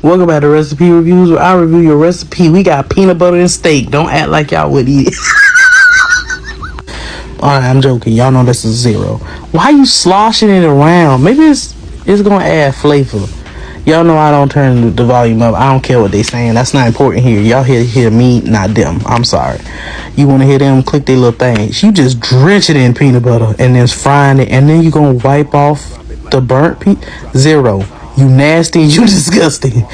Welcome back to Recipe Reviews, where I review your recipe. We got peanut butter and steak. Don't act like y'all would eat it. Alright, I'm joking. Y'all know this is zero. Why you sloshing it around? Maybe it's gonna add flavor. Y'all know I don't turn the volume up. I don't care what they saying. That's not important here. Y'all hear me, not them. I'm sorry. You want to hear them, click their little things. You just drench it in peanut butter and then frying it, and then you gonna wipe off the burnt zero. You nasty, you disgusting.